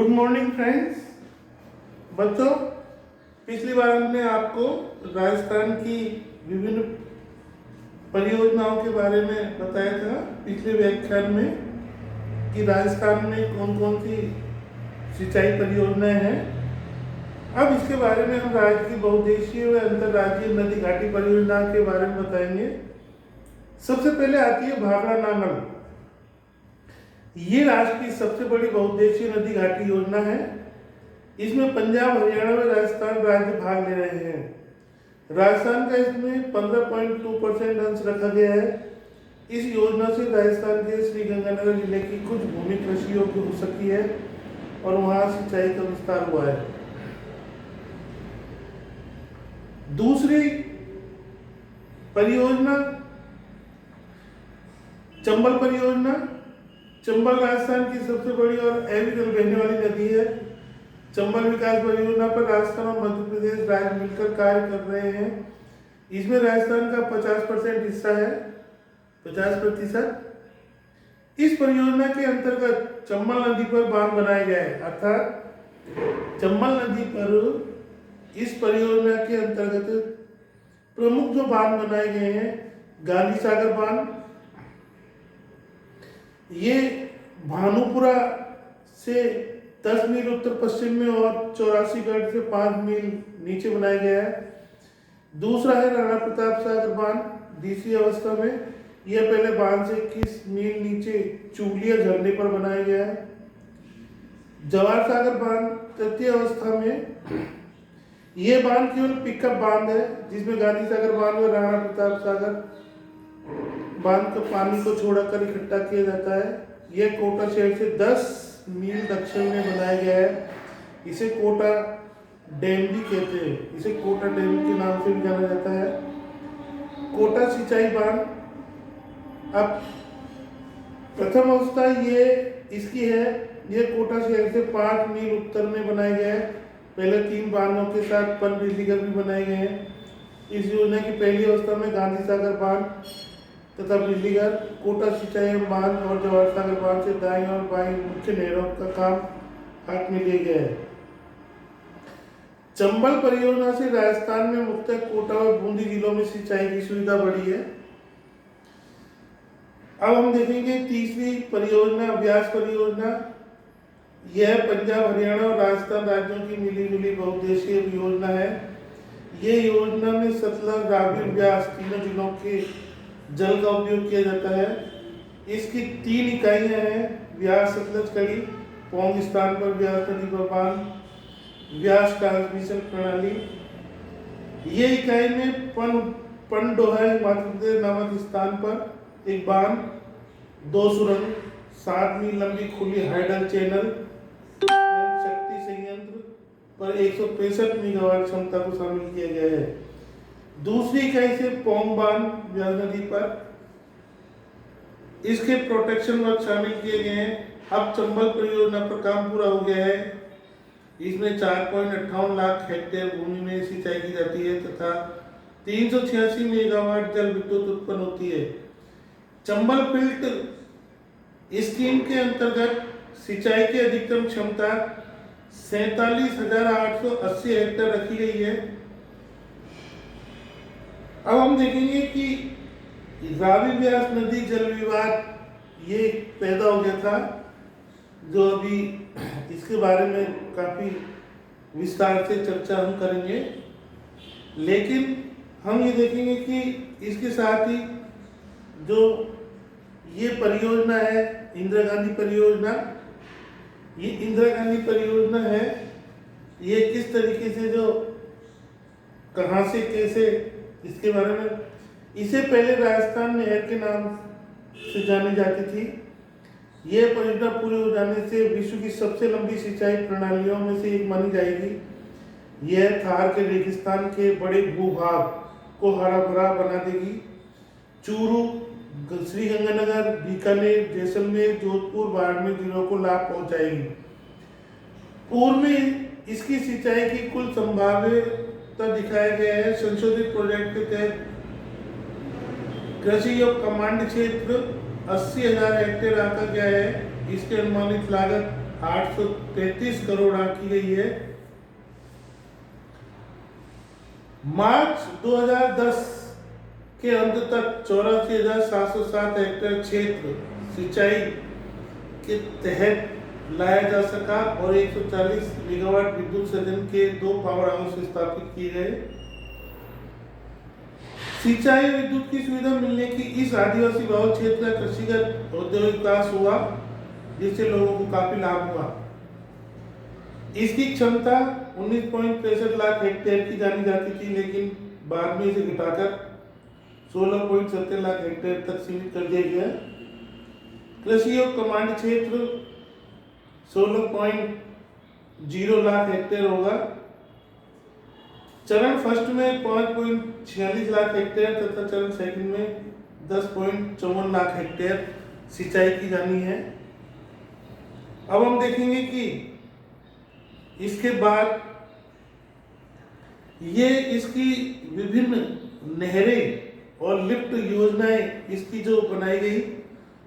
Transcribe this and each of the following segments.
Good morning friends. बच्चों, पिछली बार हमने आपको राजस्थान की विभिन्न परियोजनाओं के बारे में बताया था पिछले व्याख्यान में कि राजस्थान में कौन कौन सी सिंचाई परियोजनाएं हैं। अब इसके बारे में हम राज्य की बहुउद्देशीय व अंतर्राज्यीय नदी घाटी परियोजना के बारे में बताएंगे। सबसे पहले आती है भाखड़ा नांगल। ये राज्य की सबसे बड़ी बहुउद्देशीय नदी घाटी योजना है। इसमें पंजाब, हरियाणा व राजस्थान राज्य भाग ले रहे हैं। राजस्थान का इसमें 15.2% अंश रखा गया है। इस योजना से राजस्थान के श्रीगंगानगर जिले की कुछ भूमि कृषि योग्य हो सकी है और वहां सिंचाई का विस्तार हुआ है। दूसरी परियोजना चंबल परियोजना। चंबल राजस्थान की सबसे बड़ी और अविरल बहने वाली नदी है। चंबल विकास परियोजना पर राजस्थान और मध्य प्रदेश राज्य मिलकर कार्य कर रहे हैं। इसमें राजस्थान का 50% हिस्सा है, 50%। इस परियोजना के अंतर्गत चंबल नदी पर बांध बनाया गया है। अर्थात चंबल नदी पर इस परियोजना के अंतर्गत प्रमुख जो बांध बनाए गए हैं, गांधी सागर बांध, ये भानुपुरा से 10 मील उत्तर पश्चिम में और 84गढ़ से 5 मील नीचे बनाया गया है। दूसरा है राणा प्रताप सागर बांध, डीसी अवस्था में। यह पहले बांध से 21 मील नीचे चूलिया झरने पर बनाया गया है। जवाहर सागर बांध तृतीय अवस्था में। यह बांध केवल पिकअप बांध है, जिसमें गांधी सागर बांध और राणा प्रताप सागर बांध का पानी को छोड़कर इकट्ठा किया जाता है। यह कोटा शहर से 10 मील दक्षिण में बनाया गया है। इसे कोटा डैम भी कहते हैं। इसे कोटा डैम के नाम से भी जाना जाता है। कोटा सिंचाई बांध। अब प्रथम अवस्था ये इसकी है। यह कोटा शहर से 5 मील उत्तर में बनाया गया है। पहले 3 बांधों के साथ पनबिजलीघर भी बनाए गए हैं। इस योजना की पहली अवस्था में गांधी सागर बांध तथा बिजलीघर, कोटा सिंचाई बांध और जवाहर सागर बांध से दाईं और बाईं मुख्य नहरों का काम हाथ में लिया गया है। चंबल परियोजना से राजस्थान में मुख्यतः कोटा और बूंदी जिलों में सिंचाई की सुविधा बढ़ी है। अब हम देखेंगे तीसरी परियोजना, व्यास परियोजना। यह पंजाब, हरियाणा और राजस्थान राज्यों की मिलीजुली बहुउद्देशीय योजना है। यह योजना में सतलज, रावी, व्यास तीनों जिलों के जल का उपयोग किया जाता है। इसकी 3 इकाइयां हैं: व्यास सतलज कड़ी, पौंग स्थान पर व्यास नदी पर बांध, व्यास ट्रांसमिशन प्रणाली। ये इकाई में पंडोहा हिमाचल प्रदेश नामक स्थान पर एक बांध, 2 सुरंग, 7 मील लंबी खुली हाइडल चैनल शक्ति संयंत्र पर 165 मेगावाट क्षमता को शामिल किया गया है। दूसरी इकाई से पोंग बांध व्यास नदी पर, इसके प्रोटेक्शन वर्क शामिल किए गए हैं। अब चंबल परियोजना पर काम पूरा हो गया है। इसमें 4.58 लाख हेक्टेयर भूमि में सिंचाई की जाती है तथा 386 मेगावाट जल विद्युत उत्पन्न होती है। चंबल फिल्ट स्कीम के अंतर्गत सिंचाई की अधिकतम क्षमता 47,880 हेक्टेयर रखी गई है। अब हम देखेंगे कि रावी व्यास नदी जल विवाद ये पैदा हो गया था, जो अभी इसके बारे में काफी विस्तार से चर्चा हम करेंगे। लेकिन हम ये देखेंगे कि इसके साथ ही जो ये परियोजना है इंदिरा गांधी परियोजना, ये इंदिरा गांधी परियोजना है, ये किस तरीके से जो कहां से कैसे, इसके बारे में, इसे पहले राजस्थान नहर के नाम से जानी जाती थी। यह परियोजना पूरी हो जाने से विश्व की सबसे लंबी सिंचाई प्रणालियों में से एक मानी जाएगी। यह थार के रेगिस्तान के बड़े भूभाग को हरा भरा बना देगी। चूरू, श्रीगंगानगर, बीकानेर, जैसलमेर, जोधपुर, बाड़मेर जिलों को लाभ पहुंचाएगी। पूर्व में इसकी सिंचाई की कुल संभाव्यता दिखाया गया है। संशोधित प्रोजेक्ट के तहत कृषि कमांड क्षेत्र 80,000 हेक्टेयर आका गया है। इसकी अनुमानित लागत 833 करोड़ आंकी गई है। मार्च 2010 के अंत तक 84,707 हेक्टेयर क्षेत्र सिंचाई के तहत लाया जा सका और 140 मेगावाट विद्युत सदन के 2 पावर हाउस स्थापित किए गए। सिंचाई विद्युत की सुविधा मिलने की इस आदिवासी बहुल क्षेत्र का कृषिगत औद्योगिक विकास हुआ, जिससे लोगों को काफी लाभ हुआ। इसकी क्षमता 19.63 लाख हेक्टेयर की जानी जाती थी, लेकिन बाद में इसे घटाकर 16.70 लाख हेक्टेयर तक सीमित कर दिया गया। कृषि और कमांड क्षेत्र 16.0 लाख हेक्टेयर होगा। चरण फर्स्ट में 5.46 लाख हेक्टेयर तथा चरण सेकंड में 10.54 लाख हेक्टेयर सिंचाई की जानी है। अब हम देखेंगे कि इसके बाद ये इसकी विभिन्न नहरें और लिफ्ट योजनाएं इसकी जो बनाई गई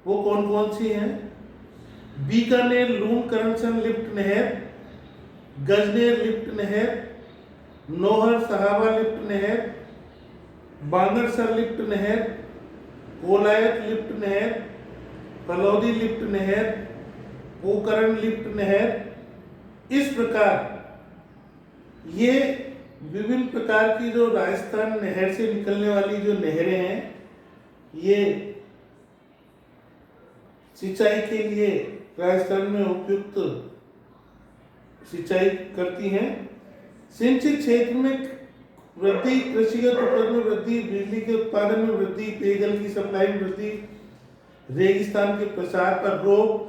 वो कौन कौन सी हैं। बीकानेर लूण करमसन लिफ्ट नहर, गजनेर लिफ्ट नहर, नौहर सहाबा लिफ्ट नहर, बांगरसर लिफ्ट नहर, कोलायत लिफ्ट नहर, फलौदी लिफ्ट नहर, पोकरण लिफ्ट नहर। इस प्रकार ये विभिन्न प्रकार की जो राजस्थान नहर से निकलने वाली जो नहरें हैं, ये सिंचाई के लिए राजस्थान में उपयुक्त सिंचाई करती हैं। सिंचित क्षेत्र में वृद्धि, कृषिगत उपज में वृद्धि, बिजली के उत्पादन में वृद्धि, पेयजल की सप्लाई में वृद्धि, रेगिस्तान के प्रसार पर रोक,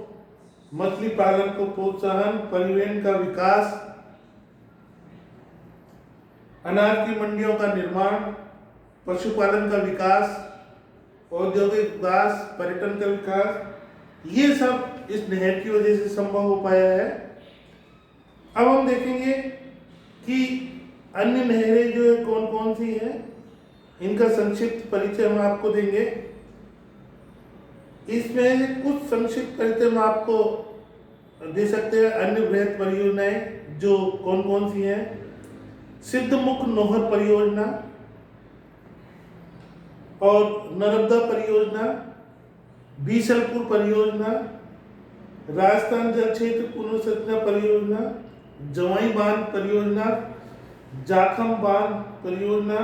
मछली पालन को प्रोत्साहन, परिवहन का विकास, अनाज की मंडियों का निर्माण, पशुपालन का विकास, औद्योगिक विकास, पर्यटन का विकास, ये सब इस नहर की वजह से संभव हो पाया है। अब हम देखेंगे कि अन्य नहरें जो है कौन कौन सी हैं, इनका संक्षिप्त परिचय हम आपको देंगे। इसमें कुछ संक्षिप्त परिचय हम आपको दे सकते हैं। अन्य बृहद परियोजनाएं जो कौन कौन सी हैं: सिद्धमुख नौहर परियोजना और नर्मदा परियोजना, बीसलपुर परियोजना, राजस्थान जल क्षेत्र पुनर्संरचना परियोजना, जवाई बांध परियोजना, जाखम बांध परियोजना,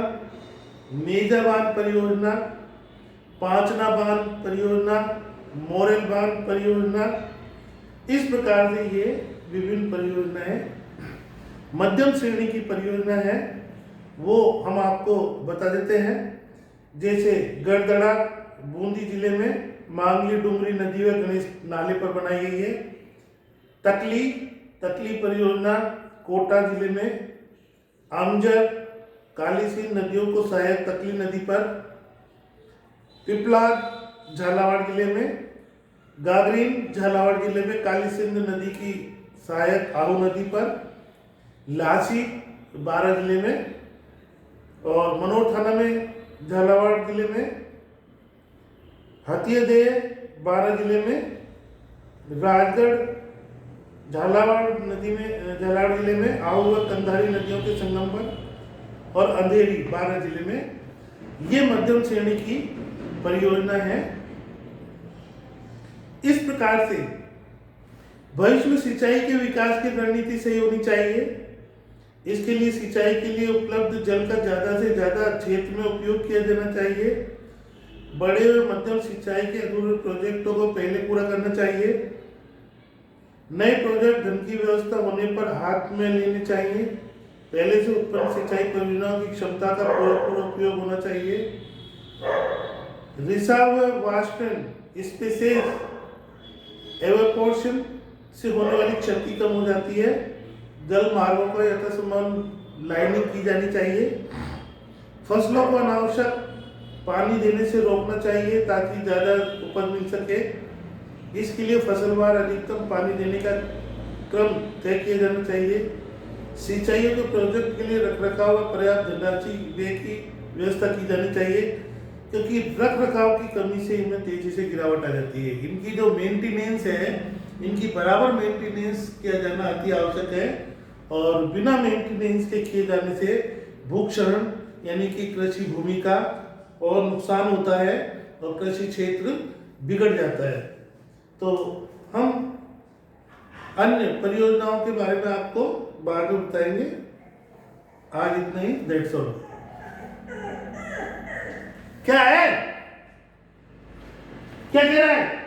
मेजा बांध परियोजना, पांचना बांध परियोजना, मोरेल बांध परियोजना। इस प्रकार से ये विभिन्न परियोजनाएं मध्यम श्रेणी की परियोजना है, वो हम आपको बता देते हैं। जैसे गड़दड़ा बूंदी जिले में मांगली डुंगरी नदी व गणेश नाले पर बनाई गई है। तकली परियोजना कोटा जिले में, अमजर काली सिंध नदियों को सहायक तकली नदी पर, पिपलाद झालावाड़ जिले में, गागरीन झालावाड़ जिले में काली सिंध नदी की सहायक आहू नदी पर, लासी बारा जिले में और मनोर थाना में झालावाड़ जिले में, हथियादे बारा जिले में, राजगढ़ झालावाड़ नदी में झालावाड़ जिले में आहू व कंधारी नदियों के संगम पर और अंधेरी बारा जिले में। ये मध्यम श्रेणी की परियोजना है। इस प्रकार से भविष्य में सिंचाई के विकास की रणनीति सही होनी चाहिए। इसके लिए सिंचाई के लिए उपलब्ध जल का ज्यादा से ज्यादा क्षेत्र में उपयोग किया जाना चाहिए। बड़े व मध्यम सिंचाई के अधूरे प्रोजेक्टों को पहले पूरा करना चाहिए। नए प्रोजेक्ट धन की व्यवस्था होने पर हाथ में लेने चाहिए। पहले से उत्पन्न सिंचाई परियोजनाओं की क्षमता का पूरा उपयोग होना चाहिए। रिजर्व वास्टन स्पेसेस एवापोरेशन से होने वाली क्षति कम हो जाती है। जल मार्गों का यथासंभव लाइनिंग की जानी चाहिए। फसलों को अनावश्यक पानी देने से रोकना चाहिए ताकि ज़्यादा उपज मिल सके। इसके लिए फसलवार अधिकतम पानी देने का क्रम तय किया जाना चाहिए। सिंचाई के प्रोजेक्ट के लिए रखरखाव व पर्याप्त धनराशि व्यय की व्यवस्था की जानी चाहिए, क्योंकि रख रखाव की कमी से इनमें तेजी से गिरावट आ जाती है। इनकी जो मेंटेनेंस है इनकी बराबर मेंटेनेंस किया जाना अति आवश्यक है और बिना मेंटेनेंस के किए जाने से भूक्षरण यानी कि कृषि भूमि का और नुकसान होता है और कृषि क्षेत्र बिगड़ जाता है। तो हम अन्य परियोजनाओं के बारे में आपको बाद में बताएंगे। आज इतना ही, दैट्स ऑल। क्या है, क्या कह रहा है?